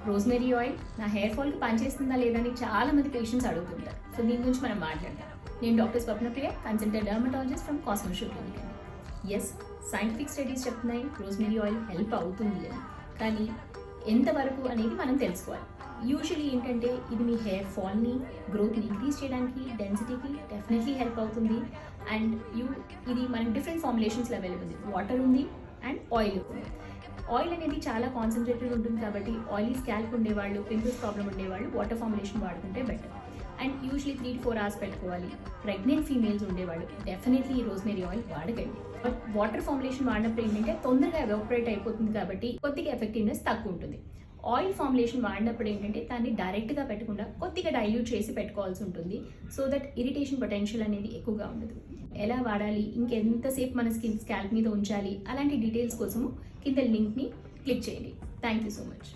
Rosemary oil నా hair ఫాల్కి పనిచేస్తుందా లేదా అని చాలా మంది పేషెంట్స్ అడుగుతుంటారు. సో దీని గురించి మనం మాట్లాడదాం. నేను doctor Swapnapriya, consultant dermatologist from Cosmosure clinic అండి. ఎస్, సైంటిఫిక్ స్టడీస్ చెప్తున్నాయి రోజ్మెరీ ఆయిల్ హెల్ప్ అవుతుంది అని. కానీ ఎంతవరకు అనేది మనం తెలుసుకోవాలి. యూజువలీ ఏంటంటే ఇది మీ హెయిర్ ఫాల్ని, గ్రోత్ని ఇంక్రీజ్ చేయడానికి, డెన్సిటీకి డెఫినెట్లీ హెల్ప్ అవుతుంది. అండ్ ఇది మనకి డిఫరెంట్ ఫార్ములేషన్స్లో అవైలబుల్ ఉంది. వాటర్ ఉంది అండ్ ఆయిల్ ఉంది. ఆయిల్ అనేది చాలా కాన్సన్ట్రేటెడ్ ఉంటుంది కాబట్టి ఆయిలీ స్కాల్ప్ ఉండేవాళ్ళు, పింపుల్స్ ప్రాబ్లం ఉండేవాళ్ళు వాటర్ ఫార్ములేషన్ వాడుకుంటే better. And usually 3 to 4 hours పెట్టుకోవాలి. ప్రెగ్నెంట్ ఫీమేల్స్ ఉండేవాళ్ళు డెఫినెట్లీ ఈ రోజ్మెరీ ఆయిల్ వాడకండి. బట్ వాటర్ ఫార్ములేషన్ వాడినప్పుడు ఏంటంటే తొందరగా ఎవాపరేట్ అయిపోతుంది కాబట్టి కొద్దిగా ఎఫెక్టివ్నెస్ తక్కువ ఉంటుంది. ఆయిల్ ఫార్ములేషన్ వాడినప్పుడు ఏంటంటే దాన్ని డైరెక్ట్గా పెట్టకుండా కొద్దిగా డైల్యూట్ చేసి పెట్టుకోవాల్సి ఉంటుంది. సో దట్ ఇరిటేషన్ పొటెన్షియల్ అనేది ఎక్కువగా ఉండదు. ఎలా వాడాలి, ఇంకెంతసేపు మన స్కాల్ప్ మీద ఉంచాలి, అలాంటి డీటెయిల్స్ కోసము కింద లింక్ని క్లిక్ చేయండి. Thank you so much.